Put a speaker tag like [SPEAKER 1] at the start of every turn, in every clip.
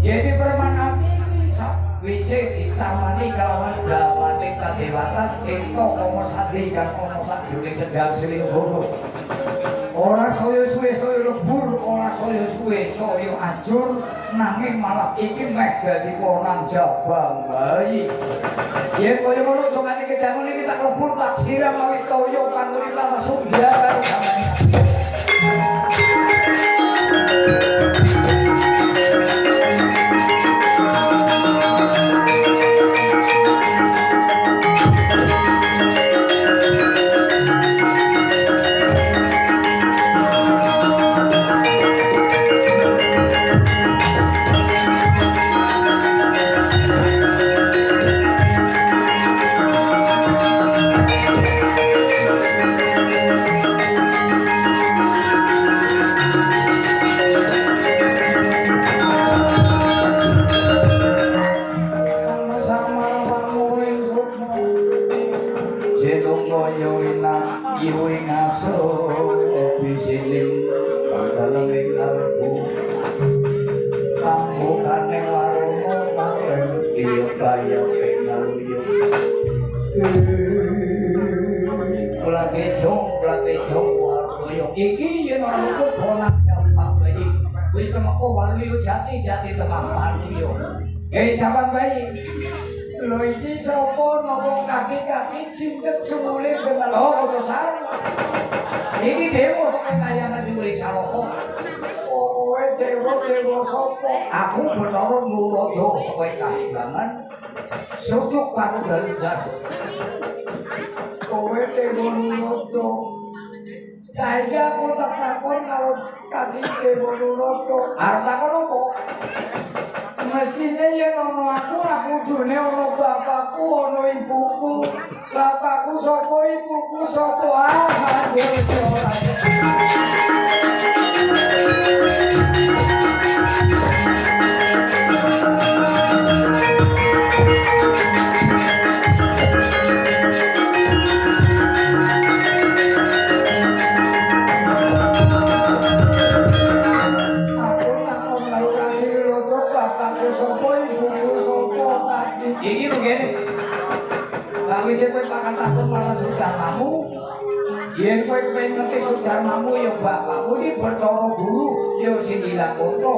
[SPEAKER 1] Jadi permanami wise ditamani kelawan damane kadewatan ento komo sadhi kang ono sajroning sedang selingkuh. Ora saya suwe saya lebur, ora saya suwe saya ajur, nanging malah iki meh dadi ponang jabang bayi. Yen kaya ngono jongane kedangun iki tak lebur tak siram awit toyo panguripan sundha karo sampeyan. Iki yen ora luput bonak jambang bayi. Wis temeko waluyo jati-jati temang waluyo. Jambang bayi. Lho iki sapa napa kaki-kaki cintet cumule dengan aja sari. Iki dewa saka kayangan cumule saloko. Kowe dewa sapa? Aku Bathara Nurodo saka Kahyangan. Sujuk karo daludan. Kowe dewa Nurodo. Saya aku tak takon kalau kaki Dewa Nurodo. Arep takon apa? Mestine yen ono aku ra kudune ono bapakku, ono ibuku. Bapakku sapa, ibuku sapa? Iki lho ngene. Sawise kowe pakan takon marang Sudarmamu, yen kowe pengen ngerti Sudarmamu ya bapakmu iki Bathara Guru ya Sindilakanta.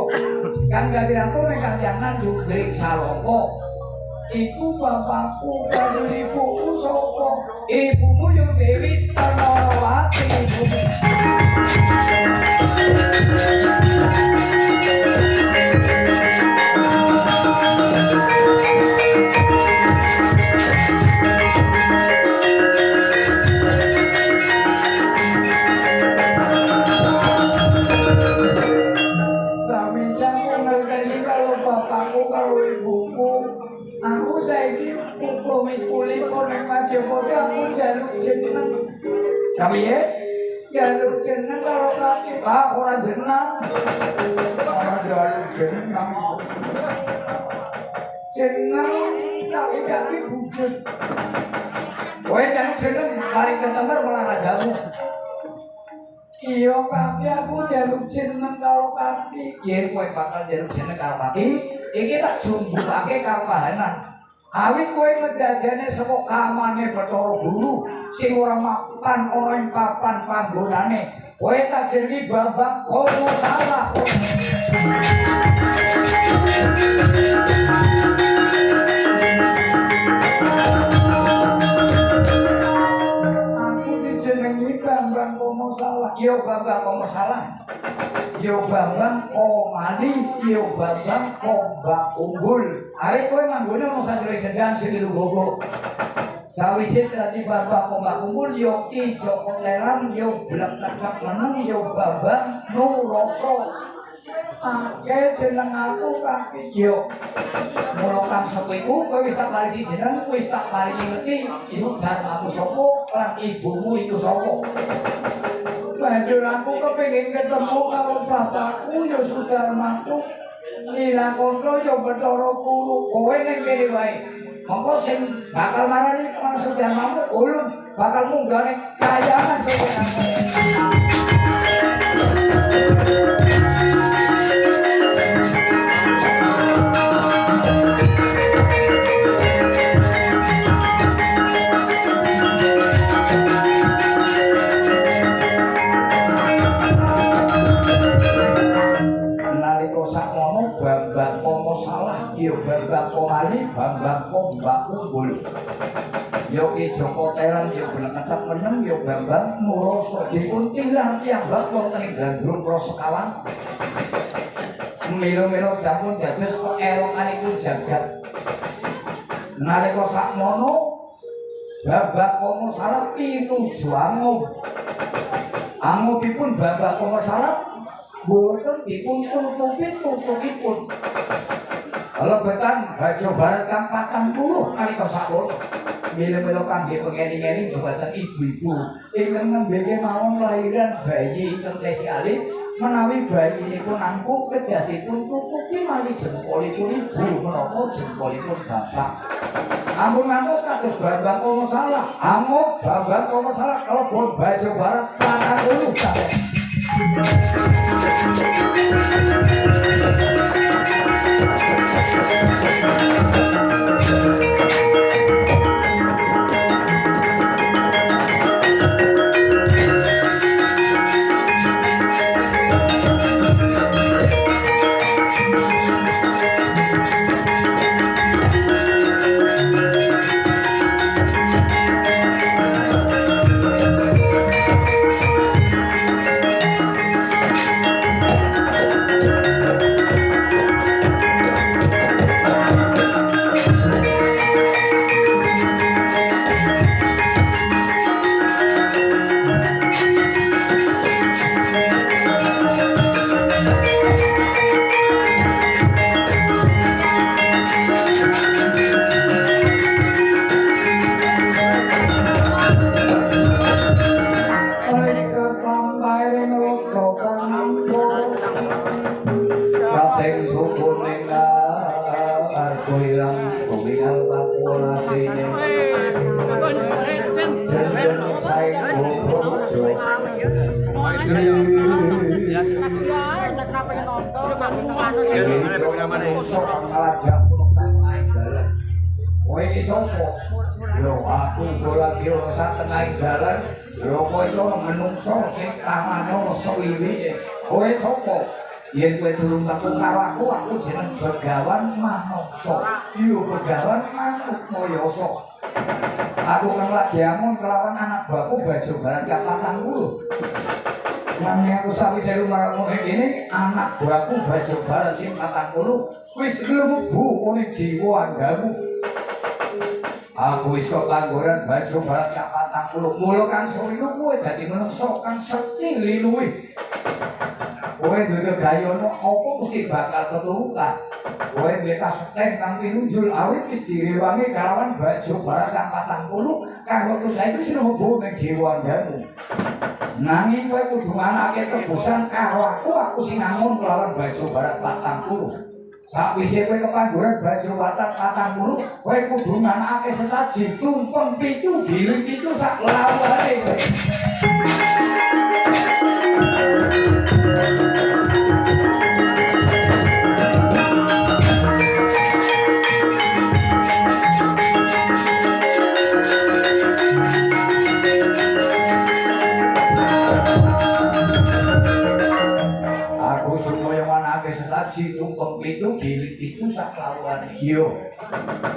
[SPEAKER 1] Kan Gatiratu ning Kahyangan Jugrik Saloko. Iku bapakku karo ibuku sapa? Ibumu ya Dewi Tanawati. Aku saiki wis pulih kok ning Madyapada aku njaluk jeneng. Kapiye? Njaluk jeneng karo kaki. Ah, ora jeneng. Ora njaluk jeneng. Jeneng kaki-kaki bujut. Kowe njaluk jeneng mari ketenger olahragamu. Iya kaki aku njaluk jeneng karo kaki. Yen kowe bakal njaluk jeneng karo kaki, iki tak jumbukake karo kahanan. Awit kowe ngedadane saka kamane Bathara Guru sing ora mapan ana ing papan panggonane. Kowe tak jenengi Bambang Kono Salah. Aku dijenengi Bambang Kono masalah, yo Bambang kok masalah. Yo Bambang komani, yo Bambang kombak unggul. Arek kowe manggone ono sajroning sendang sing lugogo. Sawise dadi Bambang kombak unggul yo Ki Joko Teran, yo blek tekep meneng, yo Bambang Nuroso. Akeh jeneng aku kaki yo. Mula kang saka iku kowe wis tak paringi jeneng, wis tak paringi ngerti iku dharmamu sapa lan ibumu iku sapa. Banjur aku kepengin ketemu karo bapakku ya Sudarmanku. Nilakono ya Bathara Guru. Kowe ning kene wae. Monggo sing bakal marani Mas Sudarmamu ulun bakal munggah ning kayangan saudaraku. Bambang komo salah, yo Bambang komali, Bambang kombak unggul. Yo Ki Joko Teran, yo bleketep meneng, yo Bambang Nuroso. Dipun tilar piyambak wonten ing Gandrung Rosekawan. Milo-milo dampun dados keelokanipun jagat. Nalika sakmono Bambang komo salah pinuju angum. Angumipun Bambang komo salah boten dipun tutupipun. Lebetan Bajo Barat kang 40 nalika sawono. Mila-mila kangge pengeni-ngeni dhumateng ibu-ibu ingkang nembe kemawon lahiran bayi ingkang tesih alit menawi bayinipun angkuh kedah dipun tutupi malih jempolipun ibu menapa jempolipun bapak. Ampun ngantos kados Bambang komo salah, amuk Bambang komo salah kalebon Bajo Barat 40 kabeh. Kowe iki sapa? Lho aku lagi ora sak tengahing dalan. Lho kowe iku menungso sing tangane sewiwi. Kowe sapa? Yen kowe durung teko karo aku jeneng Begawan Manungsa. Iya Begawan Manuk Mayasa. Aku kang lagi amun kelawan anak baku Bajo Barat kang 40. Nanging aku sawise lumarak ngene iki anak baku Bajo Barat sing 40 wis mlebu ning jiwa anggamu. Aku wis kok panggoran Bajo Barat kang 40. Mula kang suwiku kowe dadi menungso kang sekti liluwih. Kowe duwe gegayana apa mesti bakal keturutan. Kowe duwe kasekten kang pinunjul awit wis direwangi kalawan Bajo Barat kang 40 kang wektu saiki wis mlebu ning jiwa anggamu. Nanging kowe kudu anake tebusan karo aku sing angon kelawan Bajo Barat 40. Sakwise kowe kepanggoran Bajo Barat 40, kowe kudu nanakake sesaji tumpeng pitu giling pitu sak lawane. Sesaji tumpeng pitu giling pitu sak lawane. Yo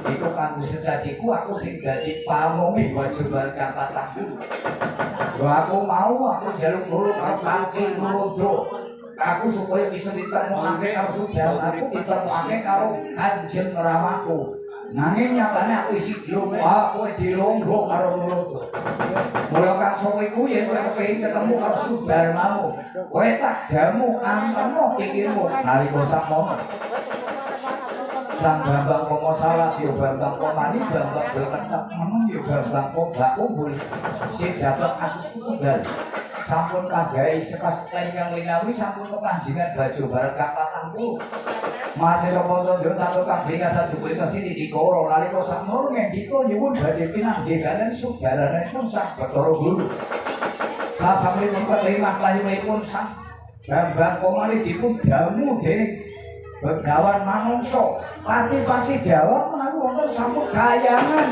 [SPEAKER 1] iku kanggo sesajiku aku sing dadi pamonge Bajo Barat 40. aku njaluk nurut karo kaki nurut. Aku supaya bisa ditemokake karo Sudan, aku ditemokake karo Kanjeng Ramaku. Nanging nyatane aku isi dilomba, kowe dilomba karo nurut. Mula kang saka iku yen kowe kepengin ketemu karo Sudarmamu, kowe tak jamu anteno pikirmu nalika sakmono. Sang Bambang Komo salat yo Bambang Komani Bambang Belketek menung yo Bambang Kobak Kumbul sing dapat asuku tunggal. Sampun kadhahi sekas ingkang linawi sampun kepanjenengan Bajo Barat kang 40. Masih sapa Candra satu kang bingkas sajupulipun sini dikoro nalika sakmono ngendika nyuwun badhe pinanggeganen sudaranipun Sang Bathara Guru. Sasampunipun keteriman playunipun Sang Bambang Komani dipun jamu dening Begawan manungsa pati-pati Jawa menawi wonten sampun kayangan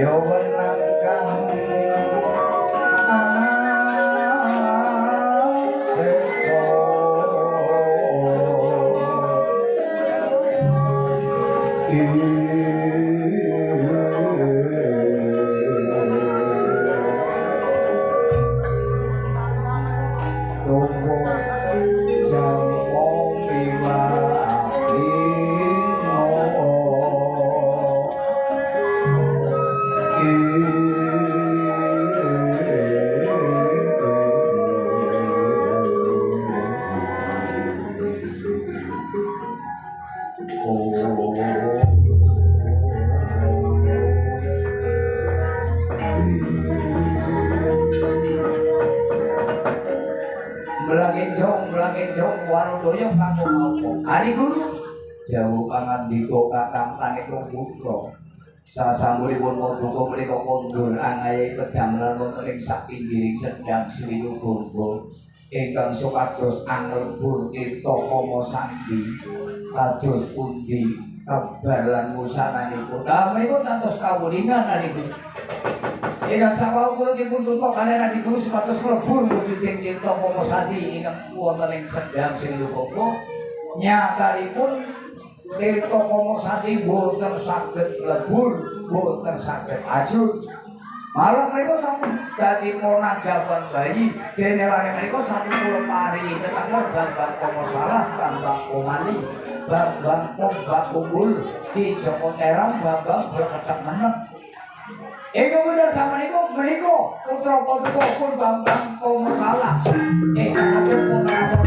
[SPEAKER 1] ya wenang kang sesa Ari Guru jauh pangandika kakang Tanika Putra sasampunipun paduka menika kondur angahe pedamelan wonten ing sapinggiring sedang Swinuburga ingkang supados anglebur tirta kama sandi kados pundi kabar lan musananipun menika tantos kawulingan Ari Guru ingkang sawau kula dipun tutuk kaliyan Ari Guru supados mlebur wujuding tirta kama sandi ingkang wonten ing sedang Swinuburga nyakaripun tirta kama sandi boten saged lebur boten saged ajur malah menika sampun dadi monajaban bayi dene lare menika sampun kula paringi tetangga Bambang Kama Salah Bambang Komali Bambang Kombak Kumbul Ki Joko Terang Bambang Blekethek meneng ingkang bener samenika menika putra paduka pun Bambang Kama Salah ingkang pun rasa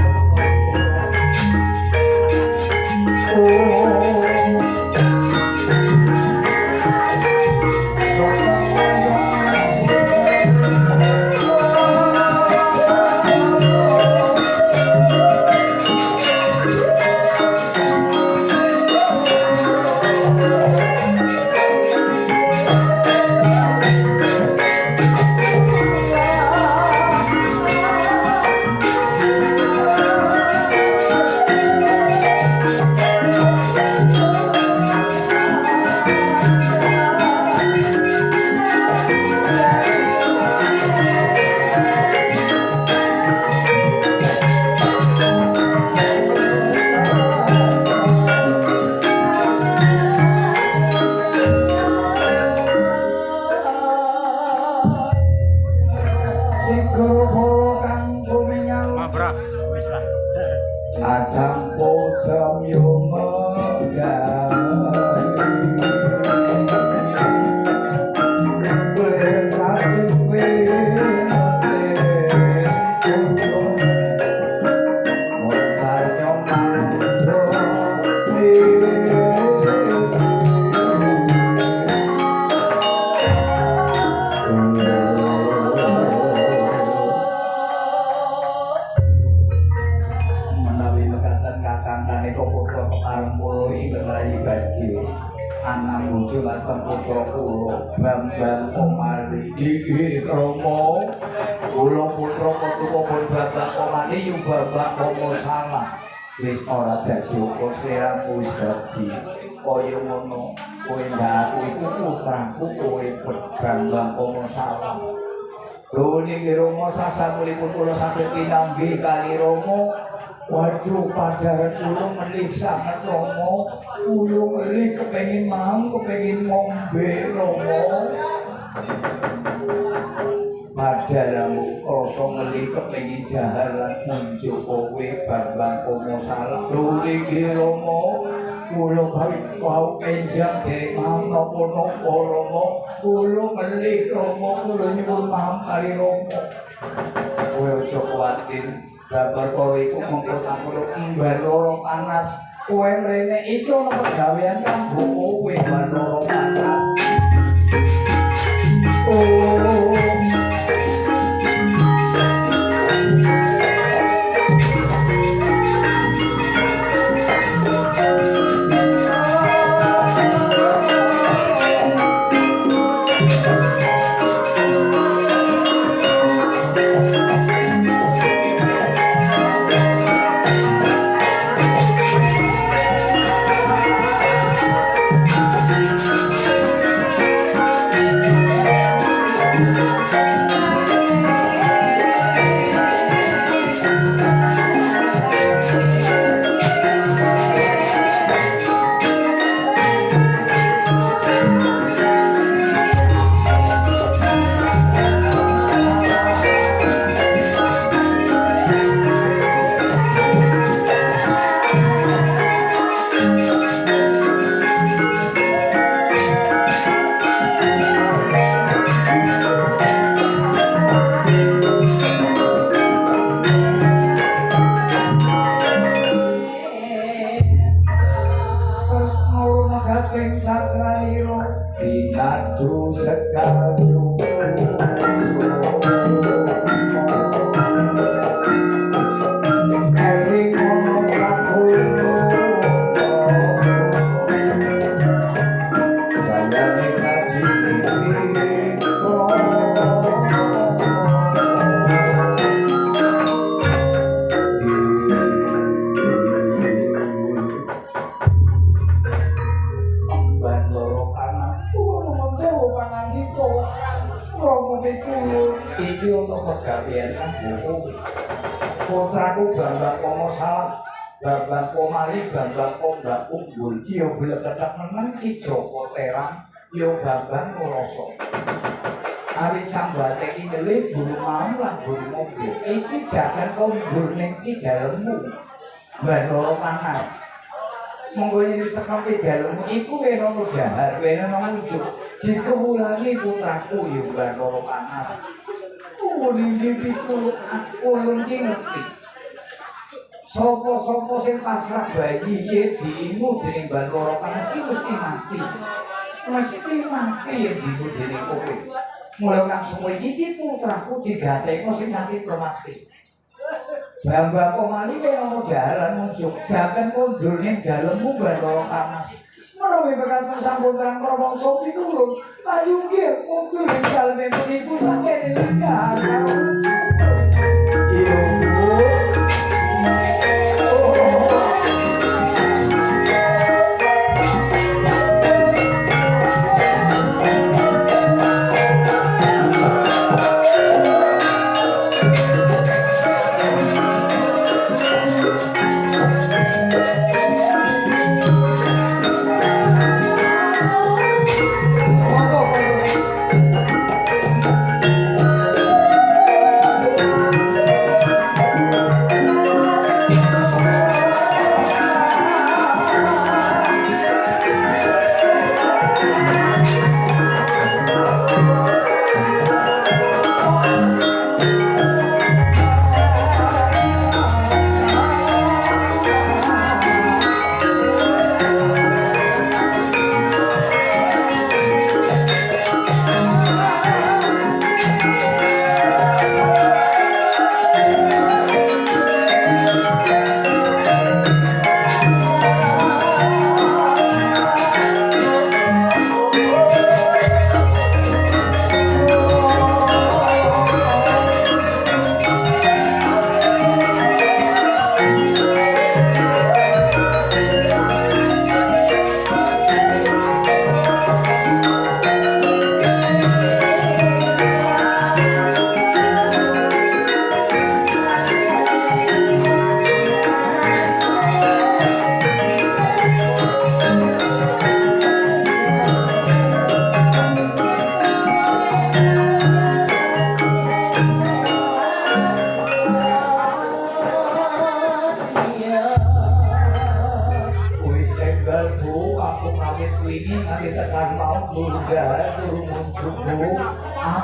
[SPEAKER 1] wis ora dadi apa sliramu wis dadi kaya ngono kowe ndak aku iku putraku kowe Bambang Kama Salah lho niki Rama sasampunipun kula saged pinanggih kali Rama waduh padharan kula melih sanget Rama kula melih kepengin mangan kepengin ngombe Rama padahalamu krasa ngeli kepengin daharan munjuk kowe Bambang Kama Salah lho niki Rama kula wau enjang derek napa-napa Rama kula ngeli Rama kula nyuwun paham kali Rama kowe aja kuwatir babar kowe iku mengko takon imbar loro panas kowe mrene iki ana pegawean kanggo kowe imbar loro panas gaking cakraniro binadu sekal iki untuk pegawean buku putraku Bambang Komo salah Bambang Komari Bambang Kombak unggul iya bleketek meneng ki Joko terang iya Bambang Ngroso awit sambate iki ngelih buru mau lan buru mobil iki jagan kondur ning ki dalemmu Bandara Panas monggo yen wis tekan ki dalemmu iku wena dahar wena muncul dikewulangi putraku ya Bandara Panas ulun ki ngerti sapa-sapa sing pasrah bayi yen diingu dening Bandara Panas ki mesti mati yen diingu dening kowe mulai kang suwe iki putraku digateko sing nganti mati Bambang Komali kena dalan muncul jaken kondur ning dalemmu Bandara Panas menawi bekal sampun terang promongso pitulung ayo nggih kondur ing daleme puniku tak kene nikah iya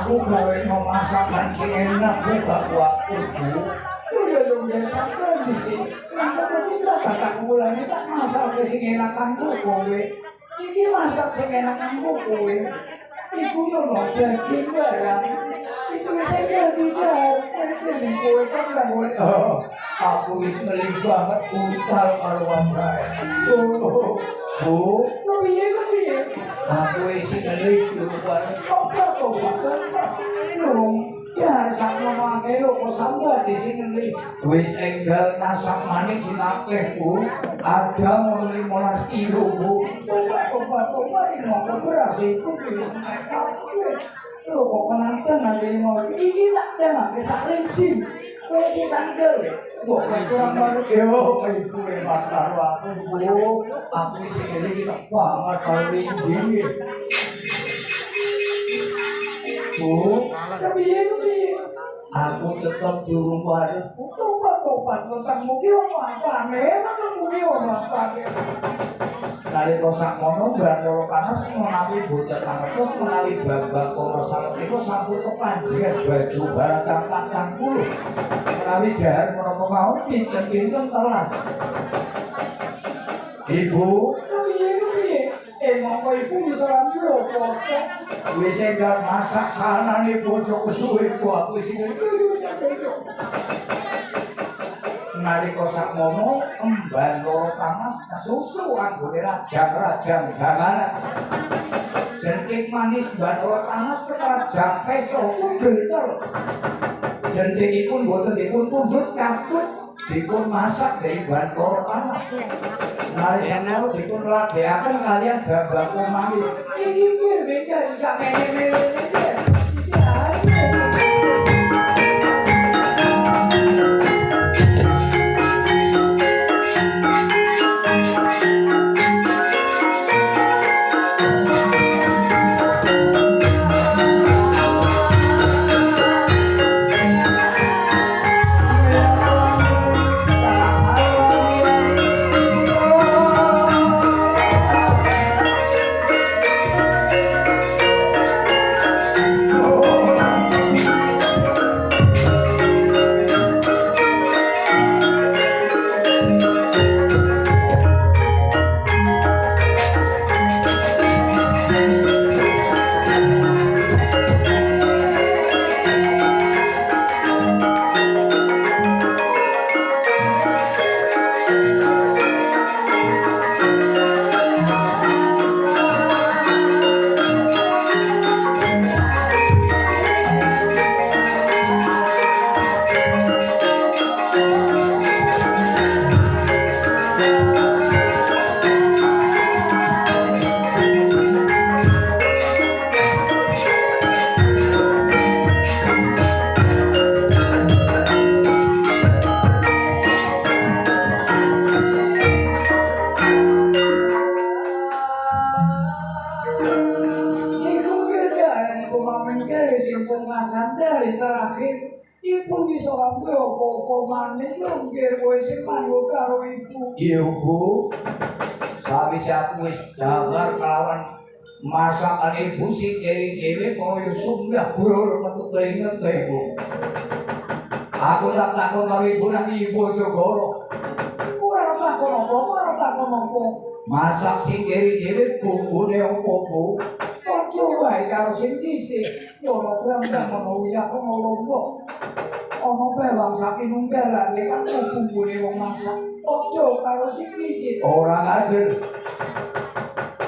[SPEAKER 1] aku gawe masakan sing enak buat waktu Bu. Udah dong biasakan di sini. Kenapa sih tak ulangi tak masak sing enakan kowe. Iki masak sing enakan kowe. Iku yo daging barang. Itu saya tidak. Jadi kowe kan nggak boleh. Aku wis ngelih banget utal karo wae. Bu, kepiye? Aku wis ngelih luar. Jangan sama mangke lho kok sambat di sini wis enggal masak maning sinakeh Bu ada mau 15 kilo Bu tobat ini mau beras itu wis lho kok penanten nanti mau ini tak tenan sak rinci wis sisang kilo kok kurang banget yo ibu hebat karo aku Bu aku sing iki tak banget karo rinci Bu, kepiye? Aku tetap durung wae. Tobat tentangmu ki apa-apane, tentangmu ki apa-apane. Nalika sakmono Bandara Panas menawi boten mangertos menawi Bambang Komersal niku sampun kepanjenengan baju barakang 40. Menawi dahar menapa mawon pinten-pinten telas. Ibu, kepiye? mongko ibu bisa rambi apa? Wis enggal masak sanane bojo kesuwe ku aku sing nalika sakmono emban loro panas kesusu anggone rajang-rajang janganan. Jentik manis emban loro panas ketrajang peso kumbel. Jentikipun boten dipun pundhut katut dipun masak dari bahan loro panas. Nalika dipun ladheaken kaliyan babak umami. Iki piye beda sak mene-mene iki. Iya Bu, sawise aku wis dagar kelawan masakan ibu sing dhewe kaya sunggah brol metu keringet bae Bu. Aku tak takon karo ibu nang ibu Jogoro. Ora takon apa. Masak sing dhewe bumbune opo Bu? Padha wae karo sing dhisik. Ora krambang ngono ya kok ngomong. Ono bawang sapi nunggalan kan bumbune wong masak. Ojo karo sing dhisik ora ngader.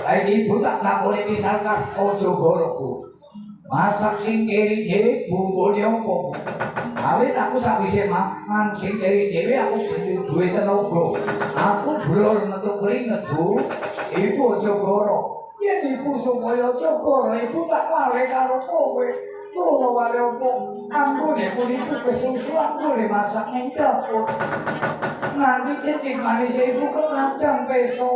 [SPEAKER 1] Saiki ibu tak takoni misal kas ojo goroku. Masak sing keri dhewe bumbune opo? Awit aku sakwise mangan sing keri dhewe aku duwe tenaga. Aku brol metu keringet Bu. Ibu ojo goro. Yen ibu supaya ojo goro, ibu tak wale karo kowe. Kowe wale opo? Anggone pun ibu kesusu anggone masak ning dapur. Nanti jentik manis ibu ketrajang peso.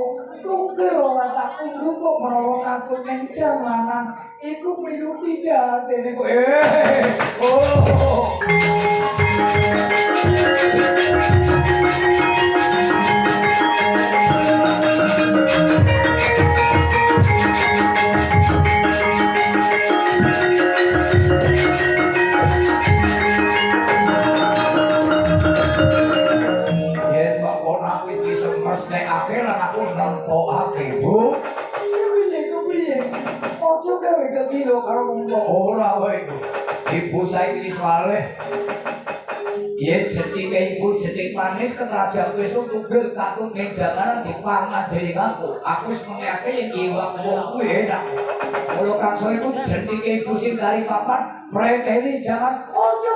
[SPEAKER 1] Tugel ora tak tunggu kok menawa katut ning janganan. Iku minum tidak dene kok. Oh. Kilo karo wong ora wae ibu saiki wis waleh yen jetike ibu jetik manis ketrajang besok tugel katut ning janganan dipangan dening aku wis mengake yen iwak wong kuwi enak kula kangso iku jetike ibu sing kari papan preteli jangan ojo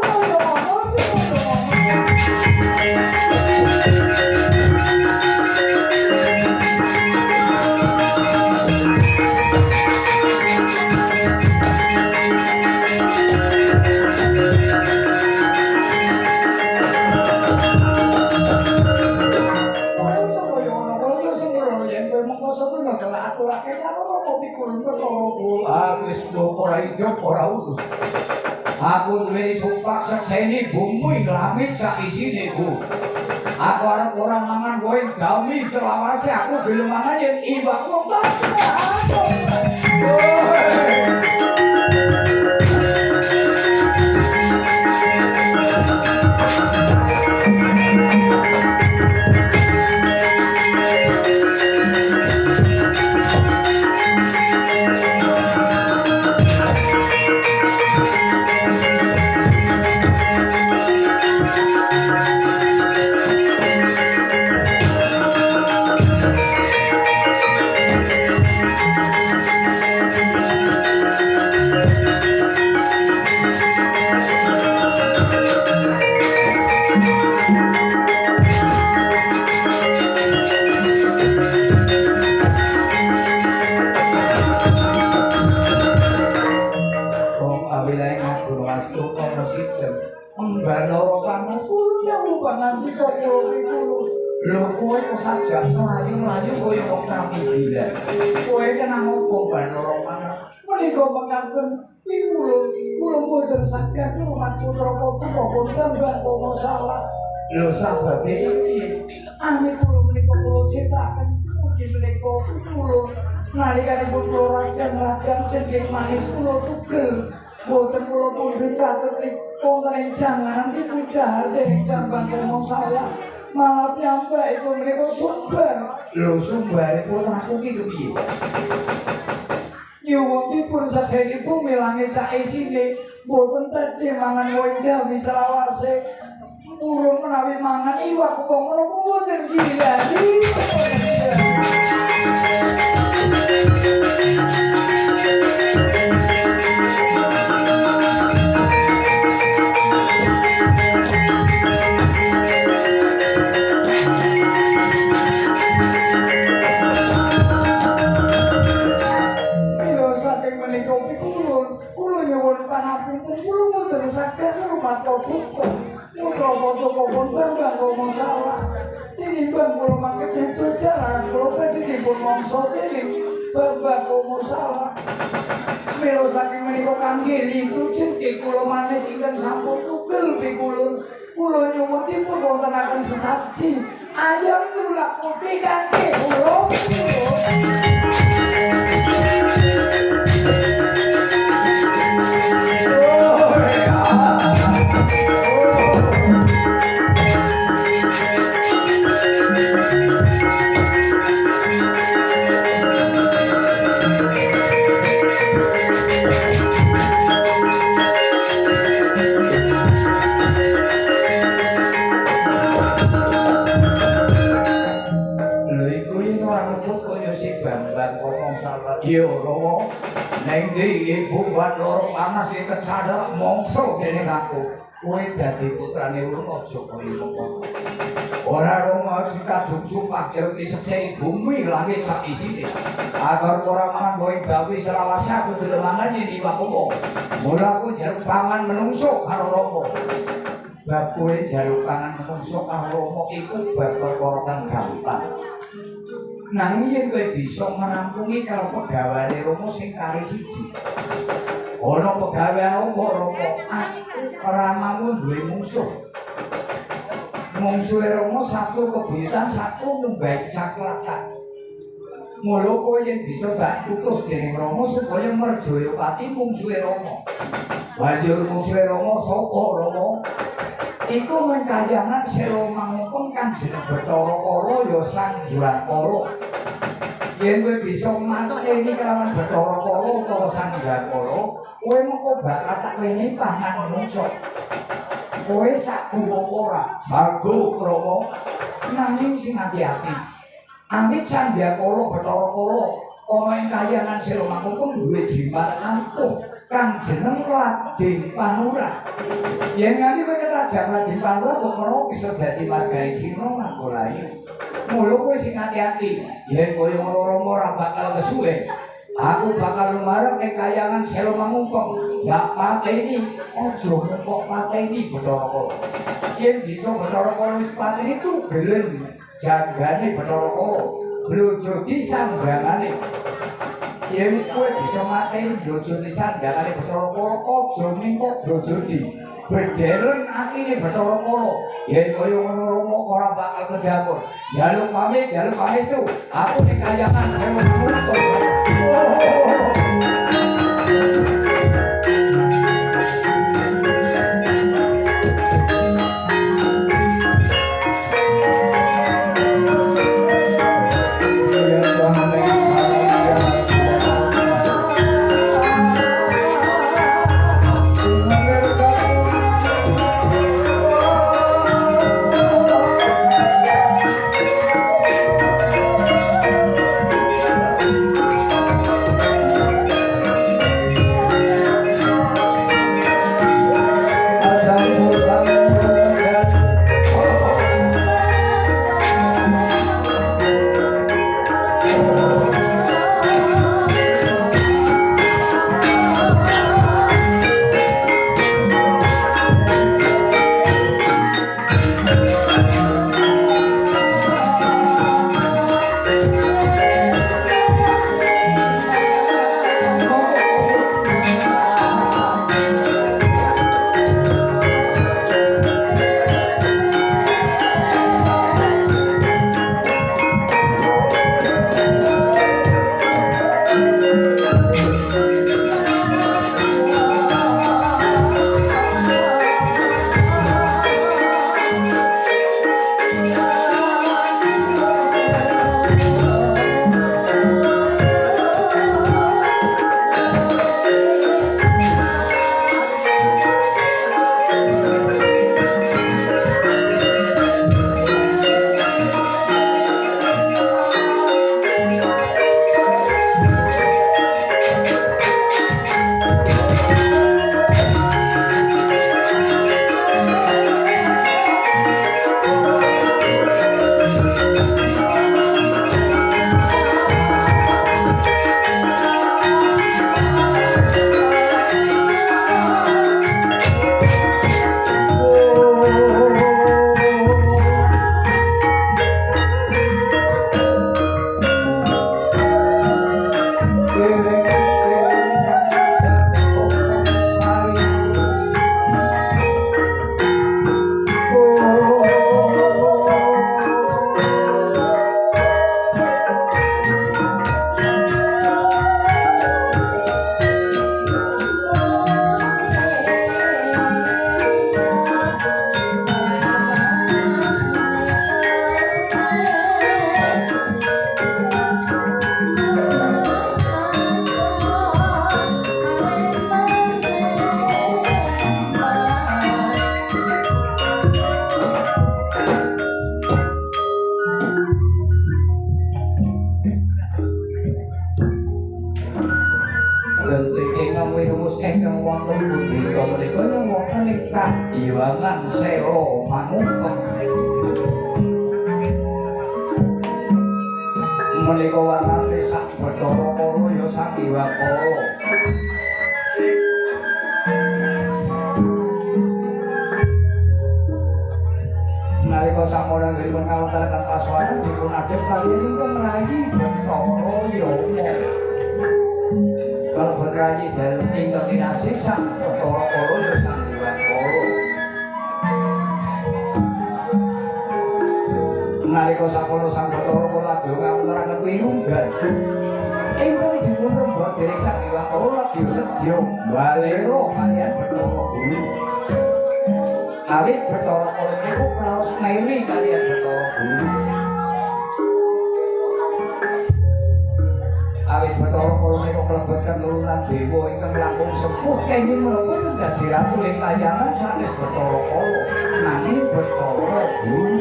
[SPEAKER 1] wis ora hidup ora urus. Aku duweni sumpah sekseni bumi langit sak isine Bu. Aku arep ora mangan kowe dami selawase aku gelem mangan yen iwak wong tak. Lho kowe kok sajak mlayu-mlayu koyo wong kami gila. Kowe kena ngopo ban loro panah. Menika mekaten kula mboten saged rumah putra kula tambah kono salah. Lho sababe iki amit kula menika kula cetaken ugi menika kula nalikanipun kula rajang jeneng manis kula tugel. Mboten kula pundhut katut wonten ing janganan iki dahar dening tambah kono salah. Malah piyambak iku menika sumber. Lho sumberipun aku ki kepiye? Nyuwunipun sasenipun milangi saisine mboten tedhe mangan wondah selawase. Urun menawi mangan iwak kok ngono mboten gila. Putra-putra bangga ngomong salah. Tinimbang kula mangke ditutur jalan kula badhe dipun mangsa dening babak ngomong salah. Mila saking menika kangge lintujeng kula manis ingkang sampun tugel pikulun. Kula nyuwunipun wontenaken sesaji ayam tulak putih kanthi kula. Yo Rama ning ibu buat loro panas iki kecadhak mongso dening aku. Kowe dadi putrane ulun aja kaya ngono. Ora Rama sikadung sumpah kirti sekse bumi langit sak isine. Agar ora mangan kowe gawe selawase aku dilemangan yen iwak apa. Mula aku jaruk pangan menungso karo Rama. Bab kowe jaruk pangan menungso karo Rama iku bab perkara kang gampang. Nanging yen kowe bisa merampungi karo pegawane Rama sing kari siji. Ana pegawean apa Rama? Ramamu duwe mungsuh. Mungsuhe Rama satu kebuyutan, satu numbahi caklatan. Mula kowe yen bisa tak utus dening Rama supaya merjaya pati mungsuhe Rama. Banjur mungsuhe Rama sapa Rama? Iku mengkayangan selo mangupeng kang jeneng Bathara Kala ya Sang Hyang Kala. Yen kowe bisa mateni kelawan Bathara Kala utawa Sang Hyang Kala, kowe mengko bakal tak wenehi pangan manungsa. Kowe sagu apa ora? Sagu Rama. Nanging sing ati-ati. Amit Sang Hyang Kala Bathara Kala ana ing kayangan selo mangupeng duwe jimat ampuh kang jeneng Raden Panura. Yen nganti kowe ketrajan Raden Panura kok menawa bisa dadi marganing sira Mangkulayu. Mula kowe sing ati-ati, yen kowe ngono Rama ora bakal kesuwe. Aku bakal lumarep ning kayangan Selo Mangumpeng. Ya pateni, aja kok pateni Bathara Kala. Yen bisa Bathara Kala wis pateni tugelen janggane Bathara Kala. Blojodi sambrangane. Yen wis kowe bisa mateni blojodi sanggane Bathara Kala, aja mingkok blojodi. Bedelen atine Bathara Kala. Yen kaya ngono Rama ora bakal kedapur. Jaluk pamit tu. Aku ning kayangan Selo Mangumpeng. Genting ingkang winumus ingkang wonten punika menika ingkang wonten ing Kahywangan Sela Manungkem. Menika warnane sak Bathara Kala ya sak Hyang Kala. Nalika sampun ngripun ngawontenaken paswanan dipun adhep kaliyan ingkang rayi Bathara Yama. Kalebet rayi dalem ingkang kinasih sak Bathara Kala ya sak Hyang Kala. Nalika sampun sang Bathara Kala dhewe ngawontenaken wirunggan ingkang dipun rembak dening sak Hyang Kala lagi sedya balera kaliyan Bathara Guru. Awit Bathara Kala niku kraos meri kaliyan Bathara Guru. Awit Bathara Kala niku kalebet keturunan dewa ingkang langkung sepuh kenging menapa ingkang dadi ratu ing layangan sanes Bathara Kala nanging Bathara Guru.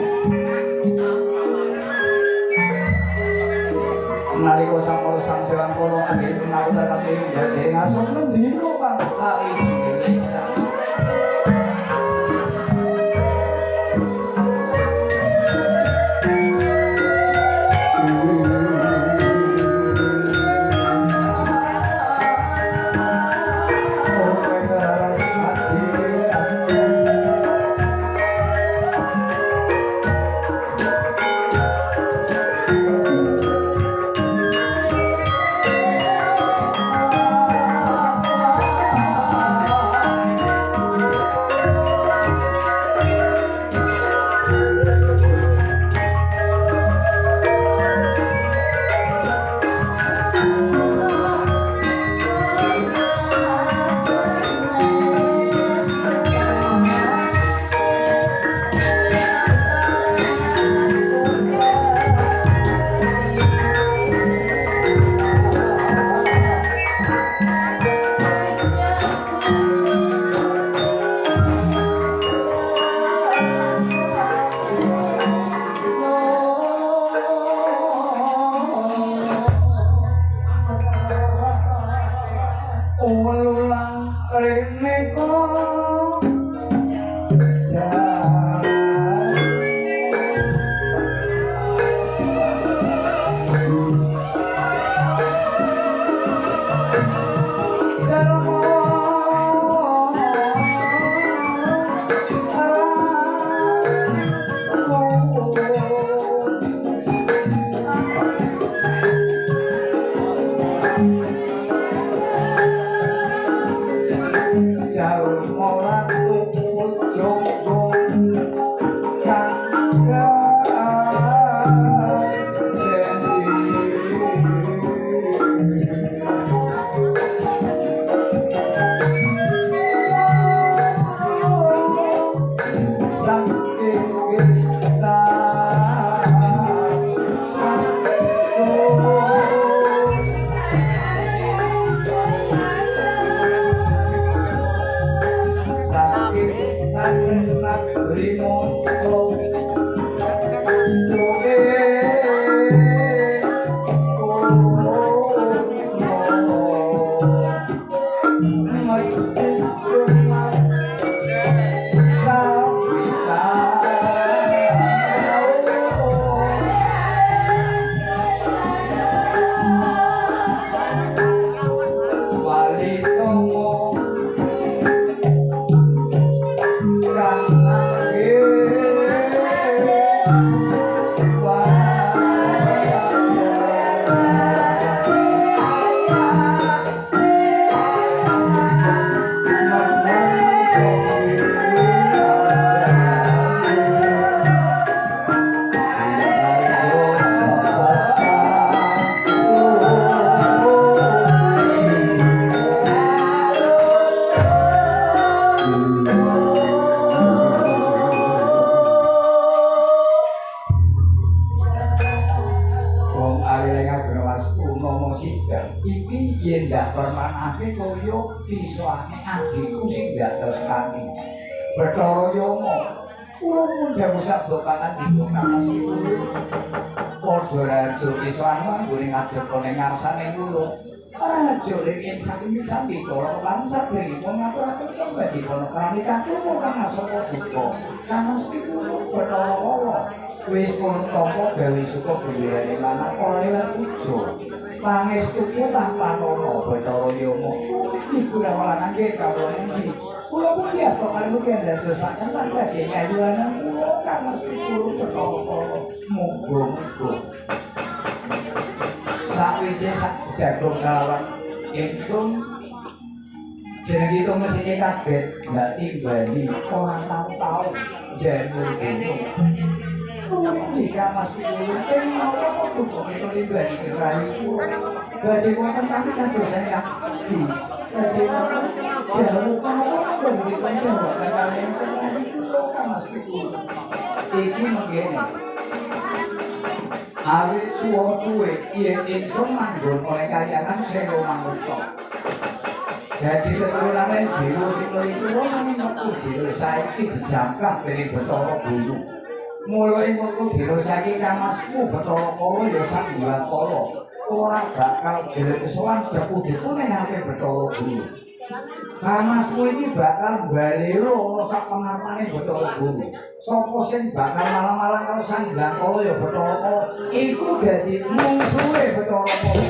[SPEAKER 1] Nalika sampun sang Hyang Kala anggenipun ngawontenaken wirunggan dening asem mendika kang kawijine lisan. Bathara Yama kula pun dawuh sabda pangandikan kamas kula padha raja Kiswana nggone ngadhep ning ngarsane kula Raja ing saking sambita lan sadèrèngipun ngaturaken kembali kono krami kakulo kang asaka duka kamas pikuluk Bathara Kala wis kono tampa gawe suka bendherane manah kala liwat puja pangestuku tanpa nono Bathara Yama iku rawalan nggih kawula mugi kula mugi asta kali mugi ndadosaken lan dadi kayuwanan kula kamas pikuluk Bathara Kala muga-muga sakwise sak jagung kawan ingsun jeneng itu mesti kaget nggak timbali orang tahu janur gunung nuwun dika mas pikuluk menapa kudu kok itu timbali kerayu kula badhe wonten kami kadosan kaki badhe wonten jauh menapa kudu dipanjenengan kaliyan kerayu kula mas pikuluk iki mengene awit suwe-suwe yen ingsun manggon oleh kayangan Sero Manguta. Dadi keturunane Dewa Sina iku wong metu dhewe saiki dijangkah dening Bathara Guru. Mula ing wektu dina saiki kamasmu Bathara Kala ya Sanghyang Kala ora bakal gelem sowan depu-depu ning ngarepe Bathara Guru. Kamasmu iki bakal balero ana sak pengarpane Bathara Guru. Sapa sing bakal malang-malang karo Sanghyang Kala ya Bathara Kala iku dadi mungsuhe Bathara Kala.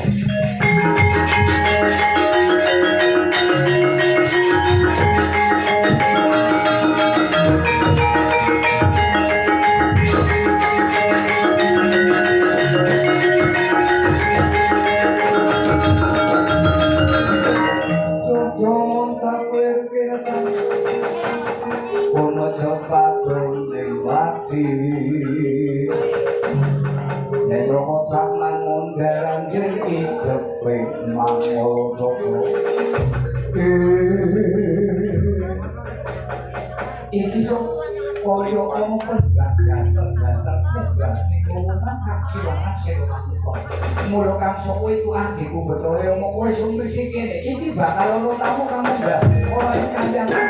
[SPEAKER 1] Netro kocak mangun garang yen idepe mangol joko iki sok kaya ana penjagaan tergantung nuwunan kakilangan Sero Manguta mula kang soko iku adikku Bathara Yama kowe sumrisi kene iki bakal ana tamu kamu mbak ora ing kandhangan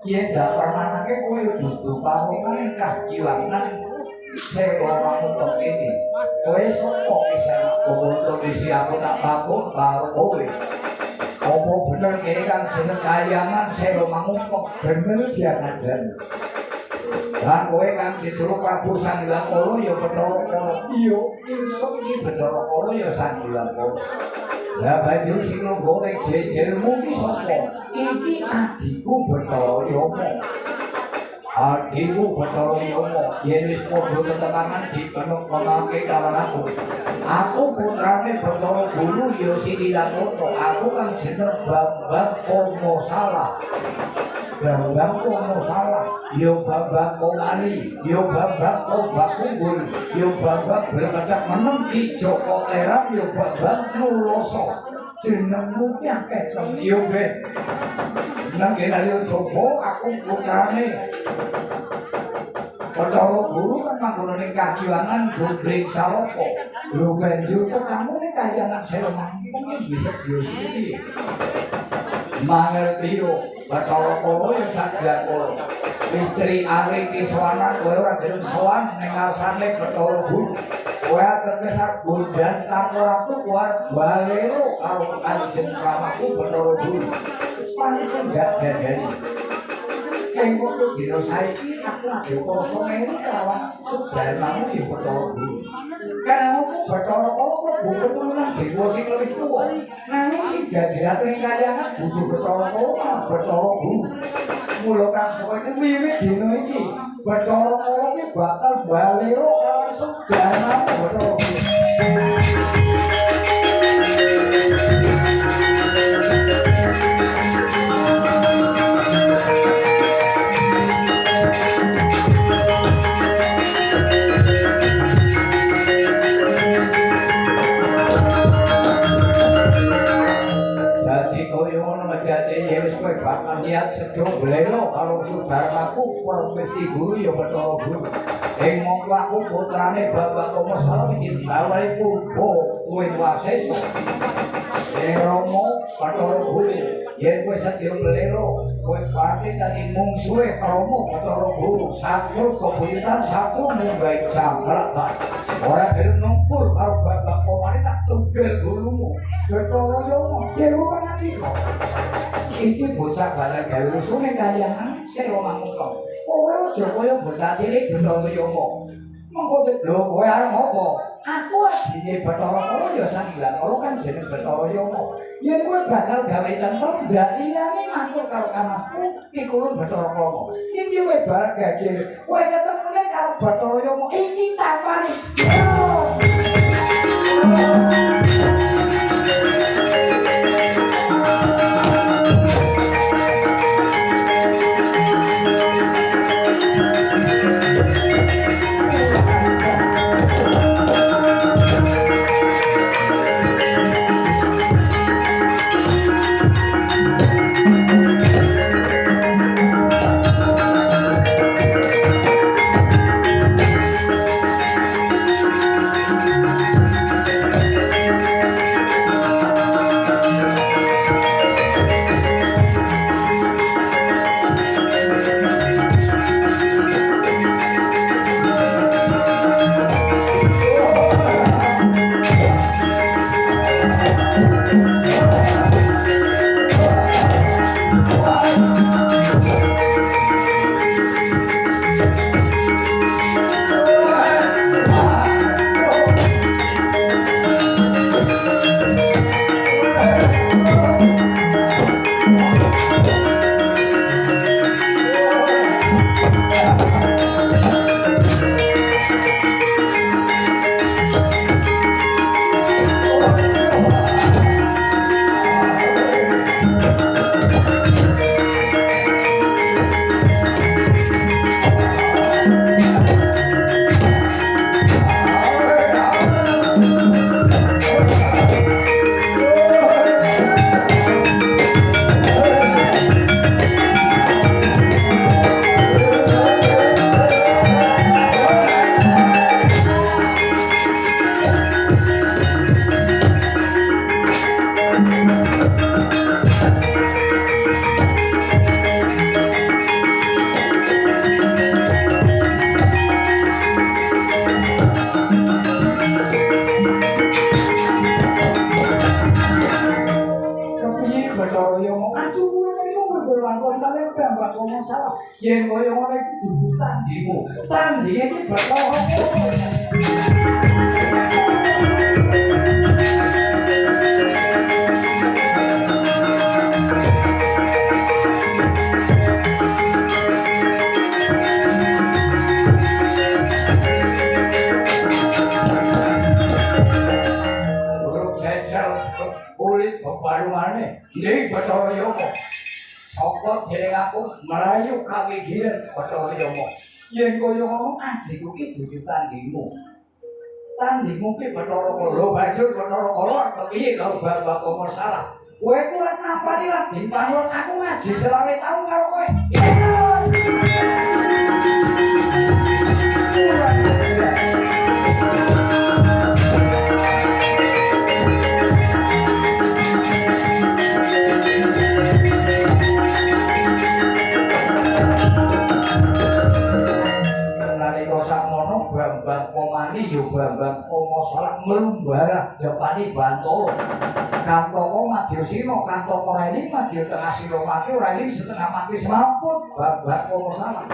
[SPEAKER 1] yen dak permanake kowe dudu pawongan kajiwangan Sero Manguta kene kowe sapa kisah kowe isi aku tak takut karo kowe apa bener kene kan jeneng kayangan Sero Manguta bener diangan lan kowe kan Jejero Prabu Sanghyang Kala ya Bathara Kala iya ingsun iki Bathara Kala ya Sanghyang Kala lah banjur sing nggone jejermu ki sapa iki adikku Bathara Yama adikku Bathara Yama yen wis padha tetepangan dipenuk-penake karo aku putrane Bathara Guru ya Sinilangoto aku kang jeneng Bambang Komasala Bambang Komasala ya Bambang Komali ya Bambang Kobakunggul ya Bambang Berkedak Menem Ki Joko Terap ya Bambang Nuloso jenengmu ki akeh tem ya Ben nang kene yo coba aku putrane Bathara Guru kan manggon ning Kahyangan Gundring Saloka. Lho banjur kok kamu ning Kahyangan Selomangkung bisa diusiri. Mangerti yo Bathara Kala ya sadya istri Ari Kiswana kowe ora gelem sowan ning ngarsane Bathara Guru. Kowe kekesar Bondan Tamoratu kuat balero karo Kanjeng Ramaku Bathara Guru. Pancen gak dadani. Engko dina saiki aku lagi krasa meri kelawan Sudarmamu ya Bathara Guru. Karena aku Bathara Kala mlebu keturunan dewa sing luwih tuwa. Nanging sing dadi ning Kahyangan butuh Bathara Kala malah Bathara Guru. Mula kang suwene wiwit dina iki Bathara Kala ki bakal balero karo Sudarmamu Bathara Guru. Bakal niat sedya blelo karo Sudarmaku Permesti Guru ya Bathara Guru. Ing mongko aku putrane Bapak Komasala wis dibawahi Purba Kuwin Wasesa. Ing Rama Bathara Guru yen kowe sedya blelo kowe pati dadi mungsuhe Rama Bathara Guru. Satru kebuyutan satru munggahe jambratan. Ora gelem numpul karo Bapak Komane tak tugel gurumu. Bathara Yama dewa nandika. Iki bocah balen gawe rusuh ning Kahyangan Selomangkung. Kowe aja kaya bocah cilik Bathara Yama. Mengko lho kowe arep apa? Aku adine Bathara Kala ya Sanghyang Kala kan jeneng Bathara Yama. Yen kowe bakal gawe tentrem ndak liyane matur karo kamasku pikulun Bathara Kala. Yen kowe bareng gagir, kowe ketemune karo Bathara Yama iki tapane. Yen kowe ngono iki dudu tandhimu. Tandhinge iki Bathara kulit bebalungane iki Bathara Yama. Saka jeneng aku melayu kawigiran Bathara Yama. Yen kaya ngono adikku ki dudu tandhimu. Tandhimu ki Bathara Kala. Banjur Bathara Kala kepiye karo Bapak Komasala? Kowe kuwi nampani lan dipanut aku ngaji selawe taun karo kowe. melumbarah depani Bantoro. Kantoko Madyasina, kantoko Railing Madya tengah sira mati, Railing setengah mati semamput babak kono salah.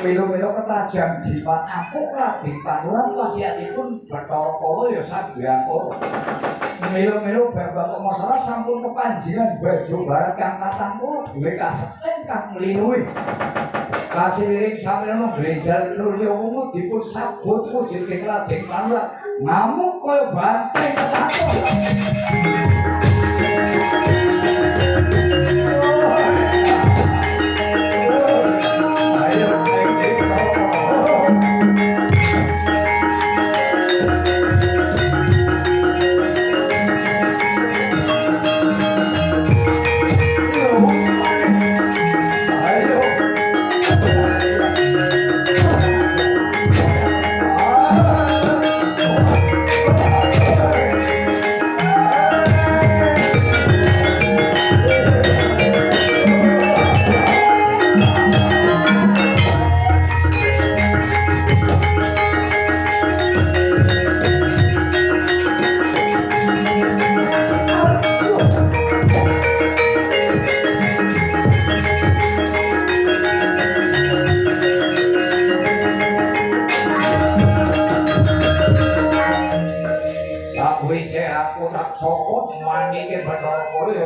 [SPEAKER 1] Milo-milo ketajam jimat apuk lagi panuran wasiatipun Bathara Kala ya Sanghyang Kala. Milo-milo babak kono salah sampun kepanjingan Bajo Barat kang 40 duwe kasekten kang nglinui. Kasiring sampeyan Blenjal Nurya Wungu dipun sabut wujud kladeng panurat ngamuk kaya banteng ketakon.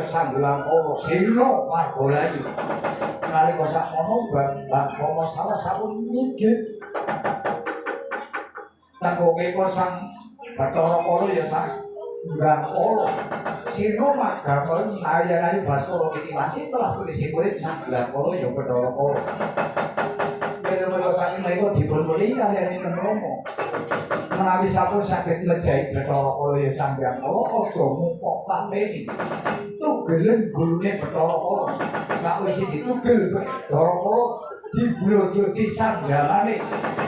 [SPEAKER 1] Sanghyang Kala sira Margalayu nalika sakmono Bambang Rama salah sampun nyigit tanggonipun Sang Bathara Kala ya Sanghyang Kala sira Margalayu ayan-ayu Baskara Kitiwaci telas tulis murid Sanghyang Kala ya Bathara Kala mila saking menika dipun muli kaliyan Rama menawi sampun saged ngejahi Bathara Kala ya Sanghyang Kala aja mupok pameni tugelen gulune Bathara Kala sakwise ditugel Bathara Kala diblojoti sandangane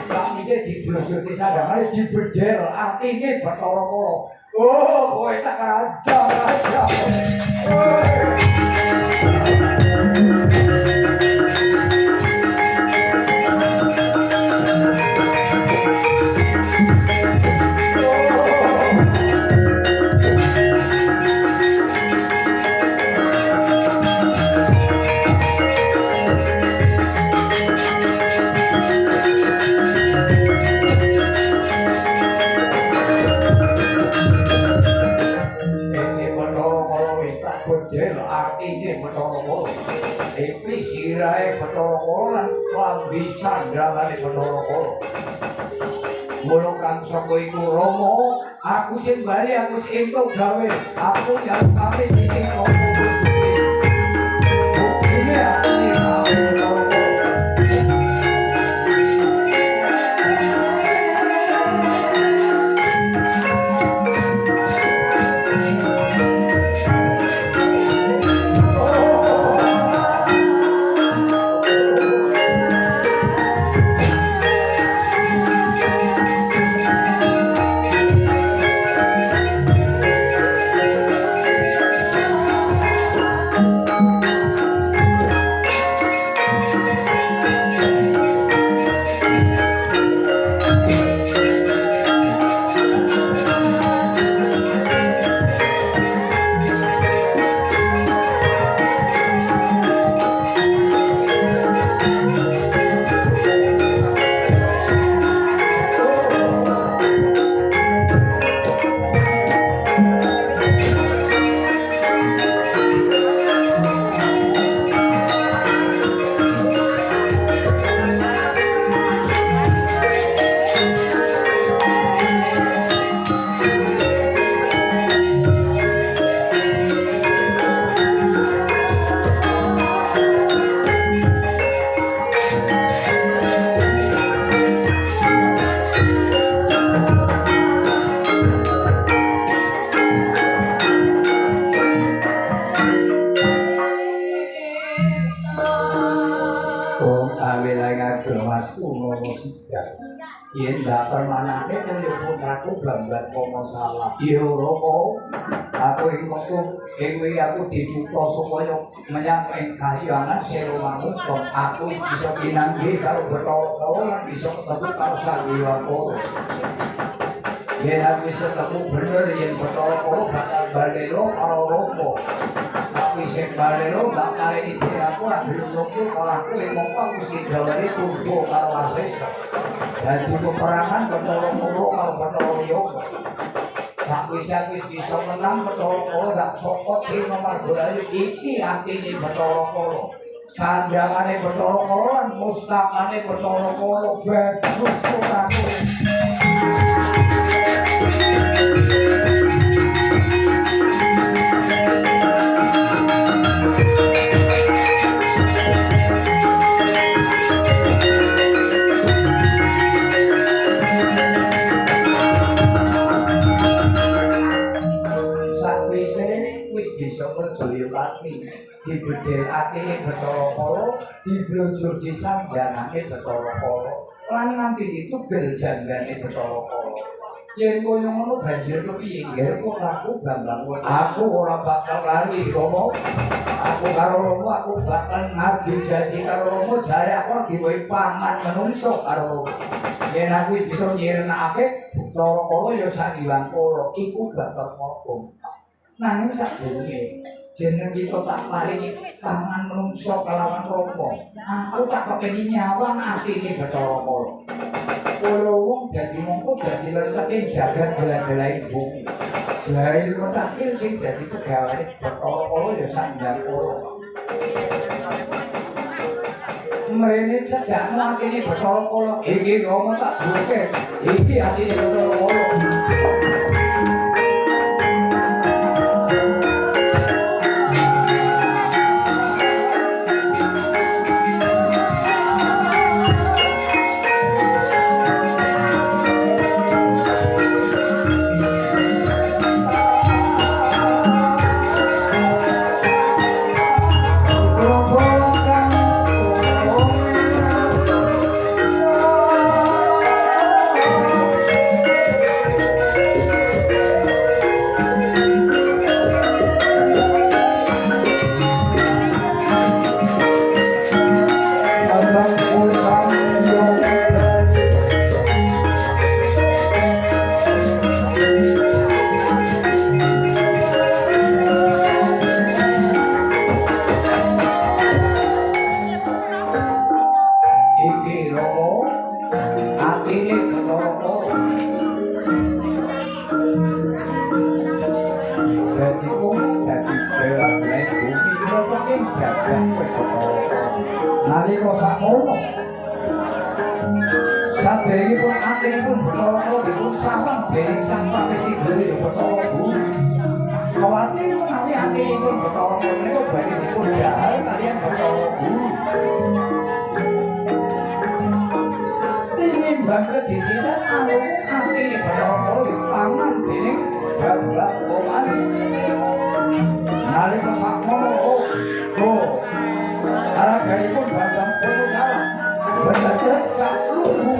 [SPEAKER 1] sakniki diblojoti sandangane dibedhel atine Bathara Kala oh kowe tak raja sirahe Bathara Kala lan klambi sandangane Bathara Kala. Mula kang saka iku Rama, aku sing bali aku sing entuk gawe, aku yang kami iki Rama bojone. Ini atine gawe Bathara Kala. Yen ndak permanane kaya putraku Bambang Rama salah. Ya Rama, aku ing kono aku dituta supaya menyang ing kahyangan Sira Manungsa. Aku bisa pinanggih karo Bathara Kala lan bisa ketemu karo Sanghyang Kala. yen wis ketemu bener yen Bathara Kala bakal balelo karo Rama. Tapi sing balelo gak marini dene aku ora gelem nuku karo aku mongko aku sing gawene tumpu karo Asesa. Dadi peperangan Bathara Kala karo Bathara Yoma. Sakwise bisa menang Bathara Kala gak sopot sing Margalayu iki atine Bathara Kala. Sandangane Bathara Kala lan mustakane Bathara Kala bagus putraku. Bisa perjaya pati dibedel atine Bathara Kala diblojor disandangane Bathara Kala lan nganti ditugel janggane Bathara Kala yen kaya ngono banjur kepiye nggih putraku Bambang aku ora bakal lali Rama aku karo Rama aku bakal ngadu janji karo Rama jare aku diwehi paman menungso karo Rama yen aku wis bisa nyirnakake Bathara Kala ya sagiwan kala iku bakal ngobong nanging sadurunge jeneng kita tak paringi tangan menungso kelawan Rama aku tak kepengin nyawang atine Bathara Kala kala wong dadi mongko dadi leteke jagat gelang-gelang bumi jail metakil sing dadi pegawane Bathara Kala ya sandang kala mrene cedhakno atine Bathara Kala iki Rama tak duke iki atine Bathara Kala nalika sakmono saderengipun atinipun Bathara Kala dipun sawang dening Sang Pramesti Dewa Bathara Guru kawati menawi atinipun Bathara Kala menika badhe dipun dahar kaliyan Bathara Guru tinimbang kedisitan alung atine Bathara Kala dipangan dening Bambang Komali nalika sakmono araganipun Bambang Kono salah bener sak lugu